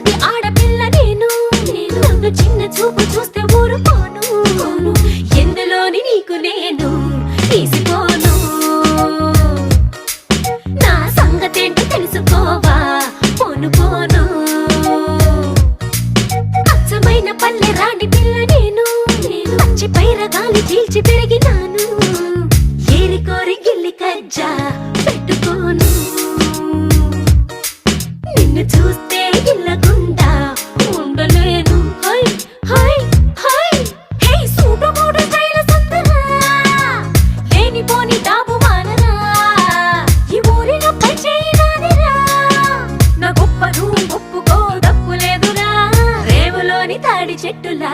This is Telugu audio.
లాంటి ఆడపిల్ల నేను నన్ను చిన్న చూపు చూస్తే ఊరుకోను ఎందులోని నీకు నేను తీసిపోను నా సంగతేంటో తెలుసుకోవా పోను పోను అచ్చమైన పల్లె రాణి పిల్ల నేను పచ్చి పైరగాలి చీల్చి పెరిగినాను ఏరి కోరి గిల్లి కజ్జా పెట్టుకోను నిన్ను చూస్తే ఇల్లగుండా ఉండలేను హై హై హై హే సూటు మూడు స్టైల్ సుందరా లేనిపోని డాబు మానరా ఈ ఊరిలో పై చేయనాదిరా నా గొప్ప నువ్వు ఒప్పుకో తప్పు లేదురా రేవులోని తాడి చెట్టులా